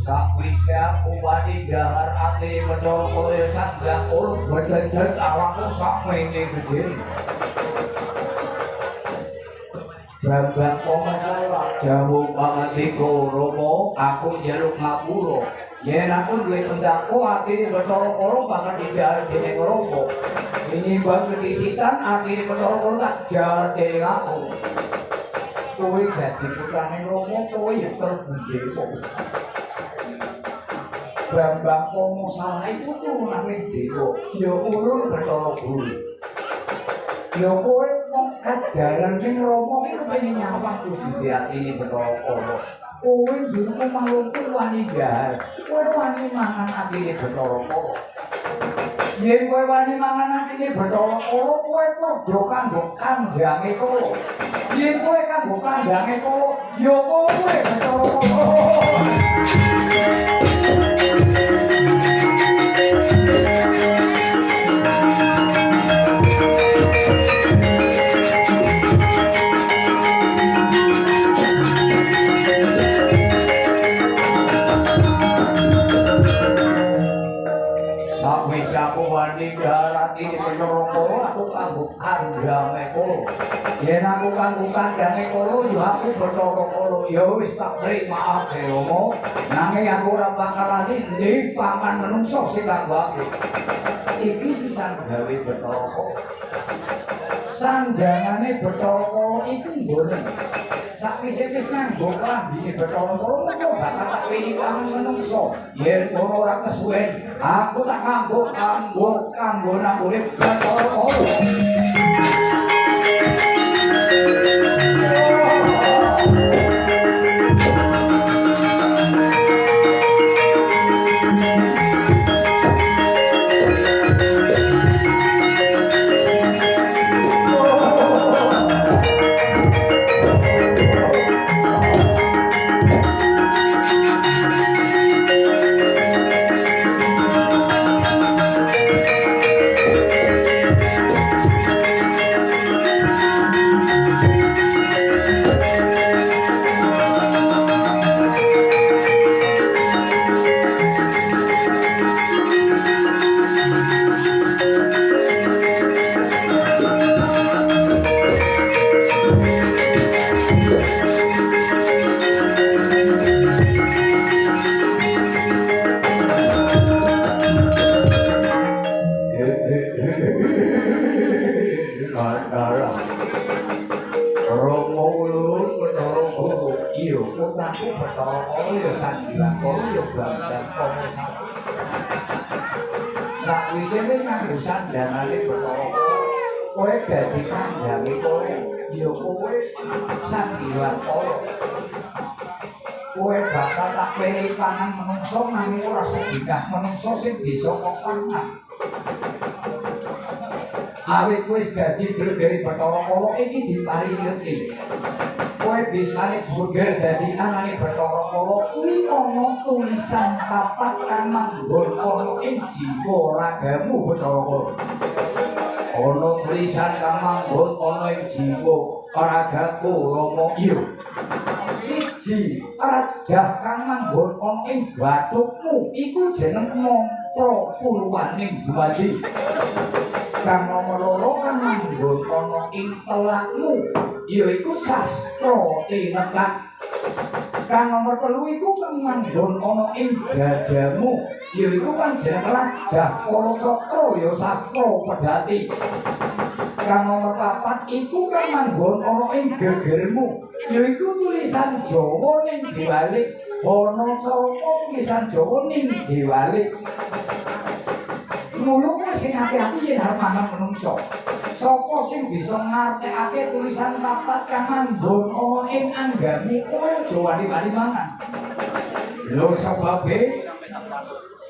[SPEAKER 1] sakwise aku wani dahar ati Bathara Kala sadang uluk bedet awakku sakmene gedhe Bambang Kono salah dawuh pangandika Rama aku njaluk ngapura yen aku duwe pendako atine Bathara Kala bakal dijahar dening Rama ini bang kedisitan atine Bathara Kala tak jahar dening aku kowe dadi putrane Rama kowe ya klebu dewa. Bambang Komo salah iku turunane dewa, ya ulun Bathara Guru. Ya kowe wong kadaran ning Rama iki kepengin nyawang wujude atine Bathara Kala. Kowe njuru malungku wani ndahar. Kowe wani mangan atine Bathara Kala. Yen kowe wani mangan atine Bathara Kala, kowe padha kanggo kandhange Kala. Yen kowe kanggo kandhange Kala, ya kowe Bathara Kala. Aku wani darat ini Bathara Kala aku kanggo kandhange Kala. Yen aku kanggo kandhange Kala ya aku Bathara Kala. Ya wis tak trimoake Rama. Nanging aku ora bakalane ndek pangan menungso sing kanggo aku. Iki sisan gawe Bathara Kala. Sandhangane Bathara Kala iku nggone. Sakwise wis nganggo klambine Bathara Kala mengko bakal tak weli pangan menungso. Yen ngono ora kesuwen, aku tak nganggo nang urip Bathara Kala. Putraku Bathara Kala ya Sandiwara Kala ya Bambang Komo salah. Sakwise wis nganggo sandhangane Bathara Kala, kowe dadi kandhange kowe, ya kowe Sandiwara Kala. Kowe bakal tak wenehi pangan menungso nanging ora sedikah menungso sing bisa kok pangan. Awit wis dadi gregere Bathara Kala iki diparingi. Kowe bisane jeger dadi anane Bathara Kala kuwi ana tulisan papat kang manggon ana ing jiwa ragamu Bathara Kala. Ana tulisan kang manggon ana ing jiwa ragaku Rama iya. Siji, rajah kang manggon ana ing bathukmu iku jeneng mantra purwaning duwadi. Kang nomor loro kang manggon ana ing telakmu yaiku sastra tinekak. Kang nomor telu iku kang manggon ana ing dadamu yaiku kang jeneng rajah Kalacakra ya sastra pedhati. Kang nomor papat iku kang manggon ana ing gegermu yaiku tulisan Jawa ning diwalik. Ana caraka tulisan Jawa ning diwalik. Mulu kowe sing ati-ati yen arep mangan menungso. Sapa sing bisa ngartekake tulisan papat kang manggon ana ing anggamu kowe aja wani-wani mangan. Lho sebabe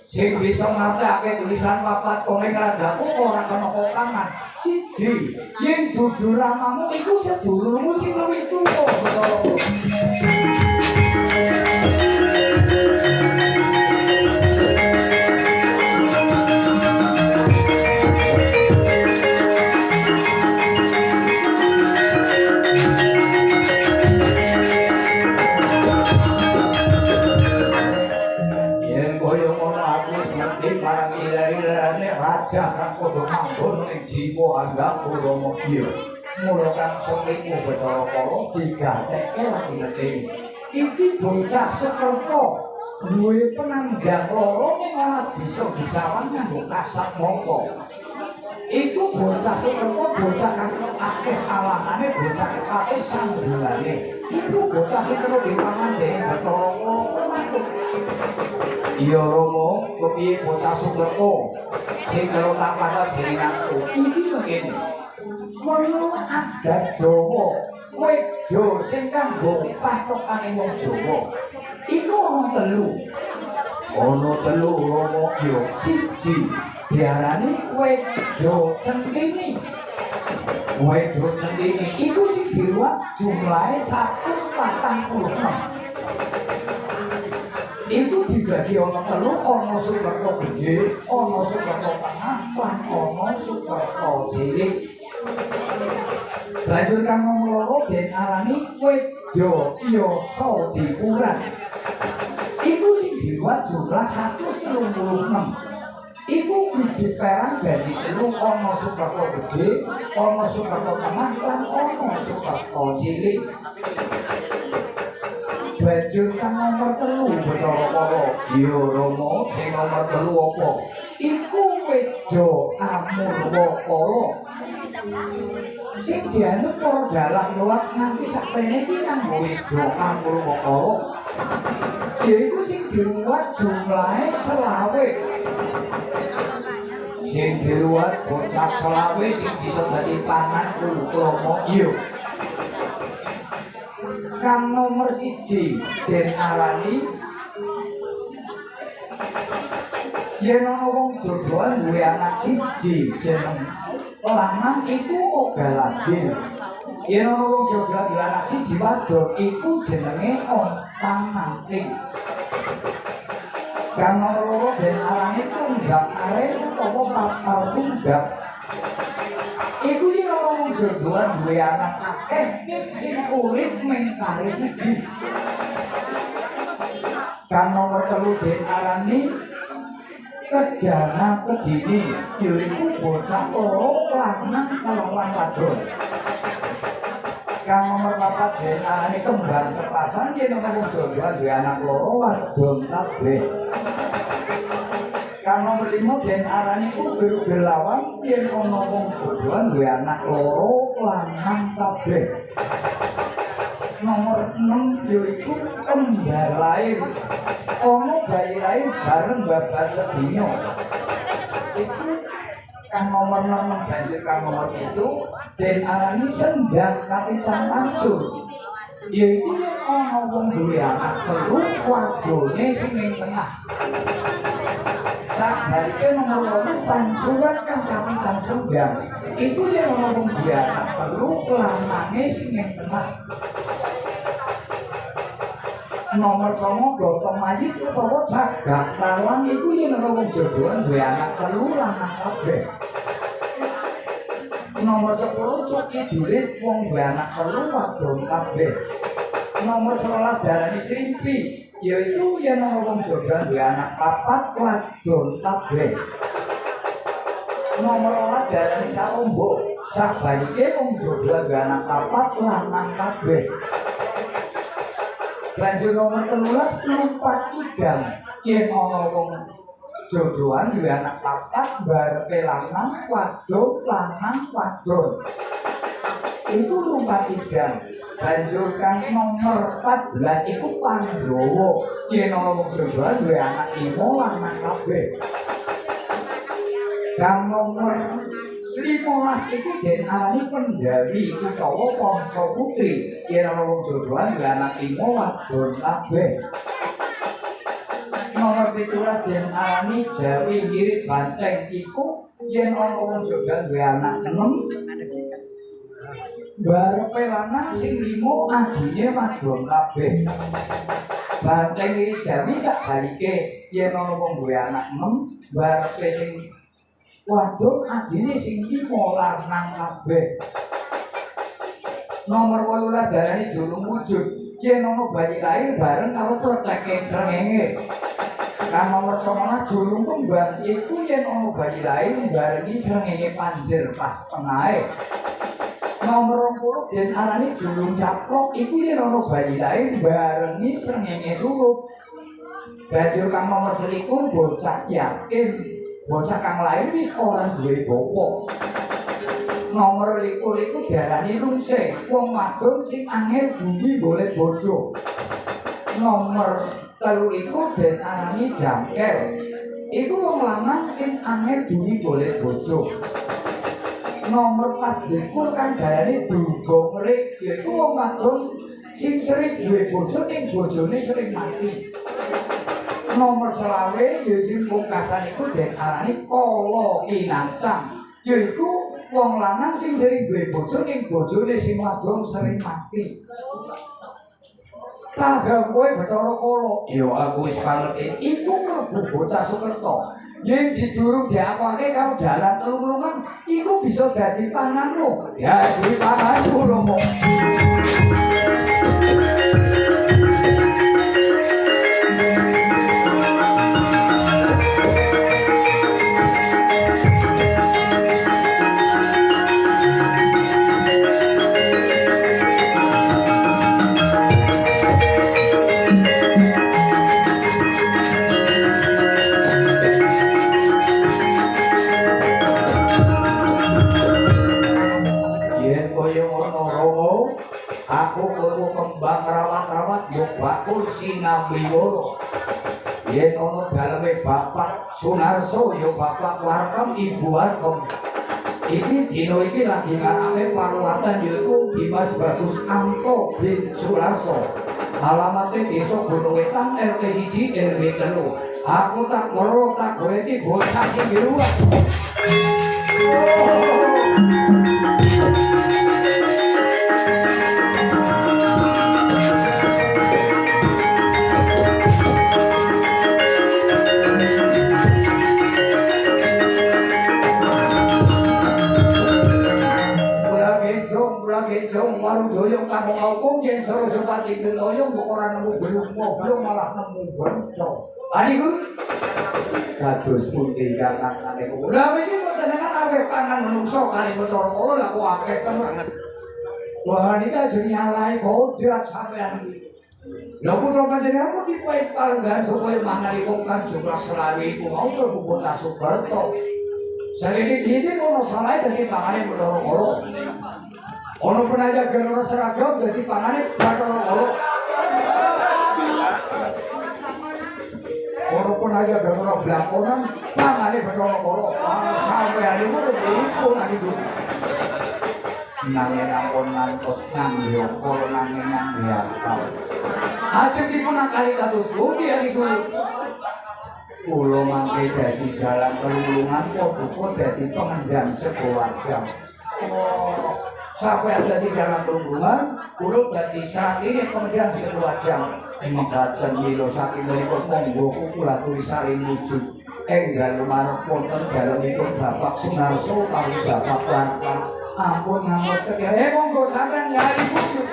[SPEAKER 1] sing bisa ngartekake tulisan papat kang ing ragaku ora kena kok pangan. Siji, yen dudu ramamu iku sedulurmu sing luwih tuwa. Raja kang padha manggon ing jiwa anggamu Rama iya. Mula kang sengitmu Bathara Kala digatekke lagi ngeteni. Iki bocah Sekerta duwe penandang loro ning ora bisa disawang nganggo kasat mangka. Iku bocah Sukerto bocah kang akeh alangane bocah akeh sanggulane. Iku bocah Sukerto dipangan dening Bathara Kala. Iya Rama, kepiye bocah Sukerto sing karo tak pakat dening aku. Iki ngene. Menurut adat Jawa, wedya sing kanggo pathokane wong Jawa iku ana telu. Ana telu Rama ya. Siji diarani wedya centini. Wedya centini iku sing diruwat jumlahe 146. Itu dibagi ana telu, ana Sukerto Gedhe, ana Sukerto Tengah, lan ana Sukerto Cilik. Banjur kang nomor loro den arani wedya Yasa Dipuran. Iku sing diruwat jumlah 136. Iku diperang dadi telu, ana Sukerto Gedhe, ana Sukerto Tengah, lan ana Sukerto Cilik. Banjur kang nomor telu Bathara Kala. Iya Rama, sing nomor telu apa? Iku wedya Amurwakala. Sing dianut para dalang luwat nganti saprene iki kanggo wedya Amurwakala. Yaiku sing diruwat jumlahe 20. Sing diruwat bocah 20 sing bisa dadi pangan ukrama. Iya. Kang nomor 1 den arani yen ana wong jodohan duwe anak siji jeneng lanang iku Ogaladin. Yen ana wong jodohan duwe anak siji wadon iku jenenge Ontang Manting. Kang nomor 2 den arani Tunggak Aren utawa Papal Tunggak. Iku yen ana wong jodohan duwe anak akeh sing urip mung kare siji. Kang nomor 3 den arani Kedana Kedini, yaiku bocah loro lanang kelawan wadon. Kang nomor 4 den arani Kembar Sepasang, yen ana wong jodohan duwe anak loro wadon kabeh. Kang nomor 5 den arani Ugel Lawang, yen ana wong jodohan duwe anak loro lanang kabeh. Nomor 6 yaiku Kembar Lair. Ana bayi lair bareng babar sedina. Iku kang nomor 6 banjur kang nomor 7 den arani Sendang Kapitan Pancur. Yaiku yen ana wong duwe anak telu wadone sing ning tengah. Sabarike nomor 8 Pancuran kang Kapitan Sendang. Iku yen ana wong duwe anak telu lanange sing ning tengah. Nomor 9 Gotong Mayit utawa Cagak Tawang iku yen ana wong jodohan duwe anak telu lanang kabeh. Nomor 10 Coki Durit wong duwe anak telu wadon kabeh. Nomor 11 darani Srimpi, yaiku yen ana wong jodohan duwe anak 4 wadon kabeh. Nomor 12 darani Sarombo, sabanike wong jodohan duwe anak 4 lanang kabeh. Banjur nomor 13 Lumpat Idam, yen ana wong jodohan duwe anak 4 barepe lanang wadon lanang wadon. Iku Lumpat Idam. Banjur kang nomor 14 iku Pandhawa, yen ana wong jodohan duwe anak 5 lanang kabeh. Kang nomor 15 iku den arani Pendawi utawa Panca Putri, yen ana wong jodohan duwe anak 5 wadon kabeh. Nomor 17 den arani Jawi Ngirit Banteng, iku yen ana wong jodohan duwe anak 6 barepe lanang sing 5 adine wadon kabeh. Banteng Ngirit Jawi sabalike yen ana wong duwe anak 6 barepe sing wadon adine sing 5 lanang kabeh. Nomor 18 darani Julung Wujud, yen ana bayi lair bareng karo pleteke srengenge. Kang nomor 19 Julung Kembang, iku yen ana bayi lair barengi srengenge panjer pas tengahe. Nomor 20 den arani Julung Caplok, iku yen ana bayi lair barengi srengenge surup. Banjur kang nomor 21 Bocah Yakin, bocah kang lair wis ora duwe bapa. Nomor 21 iku diarani Lungsing, wong wadon sing angel bumi golek bojo. Nomor 3 iku diarani Jangkel. Iku wong lanang sing angel bumi golek bojo. Nomor 4 iku kang diarani Duga Mrik, yaiku wong wadon sing sering duwe bojo ning bojone sering mati. Nomor 20 ya sing pungkasan iku diarani Kala Kinantang, yaiku wong lanang sing sering duwe bojo ning bojone sing wadon sering mati. Tangga kowe Bathara Kala, ya aku wis pangerti iku klebu bocah Sukerta. Yen didurung diakoni karo dalan telung-telungan iku bisa dadi panganmu. Dadi panganmu Romo. Bakul Sinabliworo. Yen ana daleme Bapak Sunarso ya Bapak Warkom Ibu Warkom. Iki dina iki lagi ngarame paruwatan yaiku Dimas Bagus Anto bin Sunarso. Alamate Desa Gunung Wetan RT 1 RW 3. Aku tak ngoro tak goleki bocah sing diruwat. Jong warung doyong kampung Aupung yen soro Supati Geloyong kok ora nemu belum malah nemu bencong. Adiku kados pundi kakangane kula. Lah iki panjenengan awe pangan menungso kali Bathara Kala lha kok akeh banget. Wah niki ajeng nyalai kodrat sampean iki. Lha putra panjenengan kok dipoe palenggan supaya mangan iku kan jumlah selawi iku mau kok bocah Sukerta. Sarene iki ono salah dadi pangane Bathara Kala. Ono penaja gelora seragam dadi pangane Bathara Kala. Ono penaja gelora blakonan pangane Bathara Kala. Sampeyan iku iku niku. Nanging ampun ngantos nganggo kala nanging nganggo akal. Ajeng dipun akali kados pundi niku. Kula mangke dadi dalang kelulungan padha dadi pengendang sekeluarga. Sampai ada di dalam perhubungan, urut dadi sakine pengendang sekeluarga. Mengatakan milo saking menikut monggo kukula tulisari wujud. Enggal lumarep wonten dalemipun Bapak Sunarso kali Bapak Warkom. Ampun ngamos kekira, monggo sampean nyari wujud.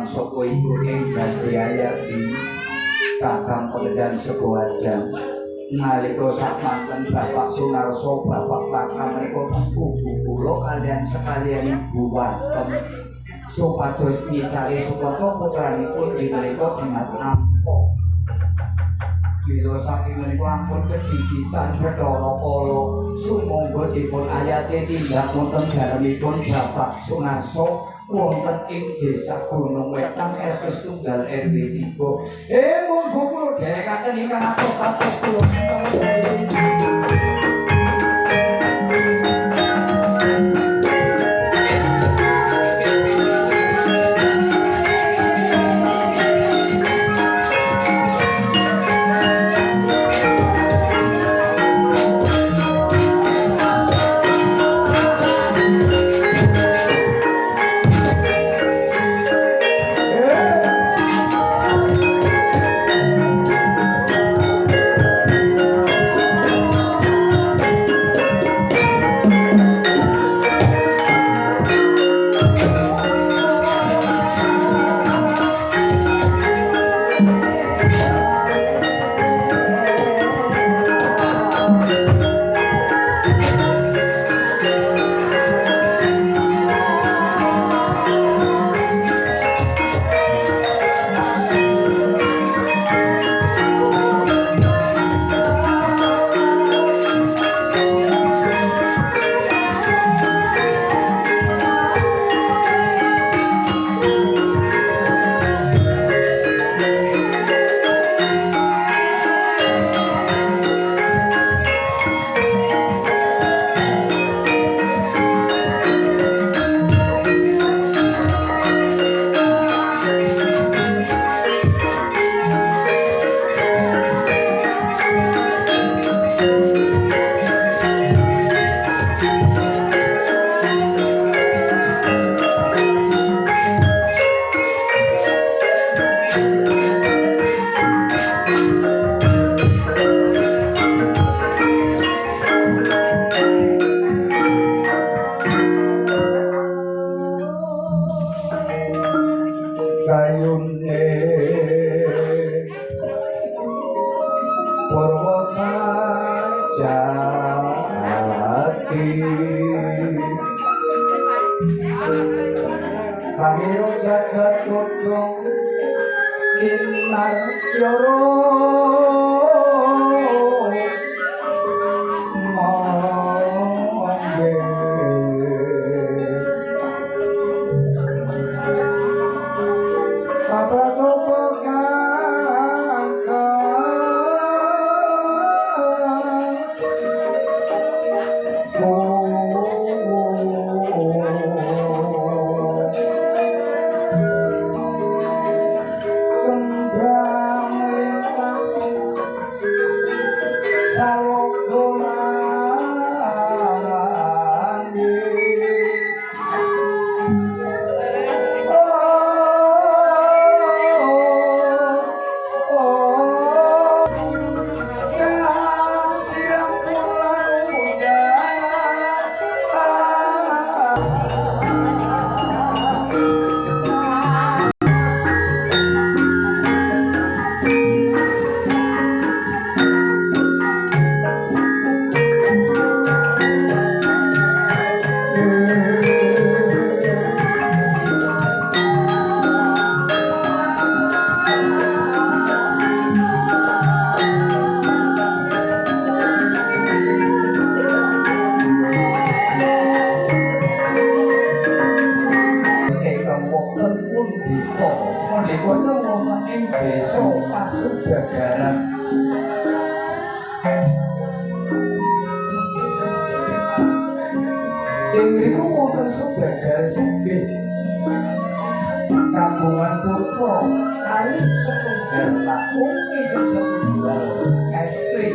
[SPEAKER 1] Soko ibu enggal diayati kakang pengendang sekeluarga nalika samanten Bapak Sunarso Bapak Kakang menika ugu kula kalian sekalian Ibu Warkom supados nyicari Sukerta putranipun dinalika Dimas Ampo. Bila saking menika ampun kejigitan Bathara Kala sumangga dipun ayati tindak wonten dalemipun Bapak Sunarso wonten ing Desa Gunung Wetan RT 1 RW 3. Monggo kula dherekaken ingkang atos kula. jati Pamiro jagat kodong inar yoro monde Papa topo Desa Pasugagaran ing mriku wonten Subagar Sugih Kampungan Putra kali setunggal lakung ingkang setunggal estri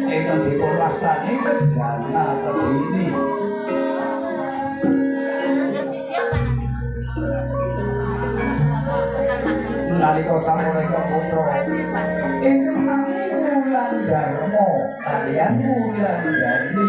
[SPEAKER 1] ingkang dipun wastani Jana Kedini nalika samureka putra ingkang nami Wulandharma kaliyan Wulandari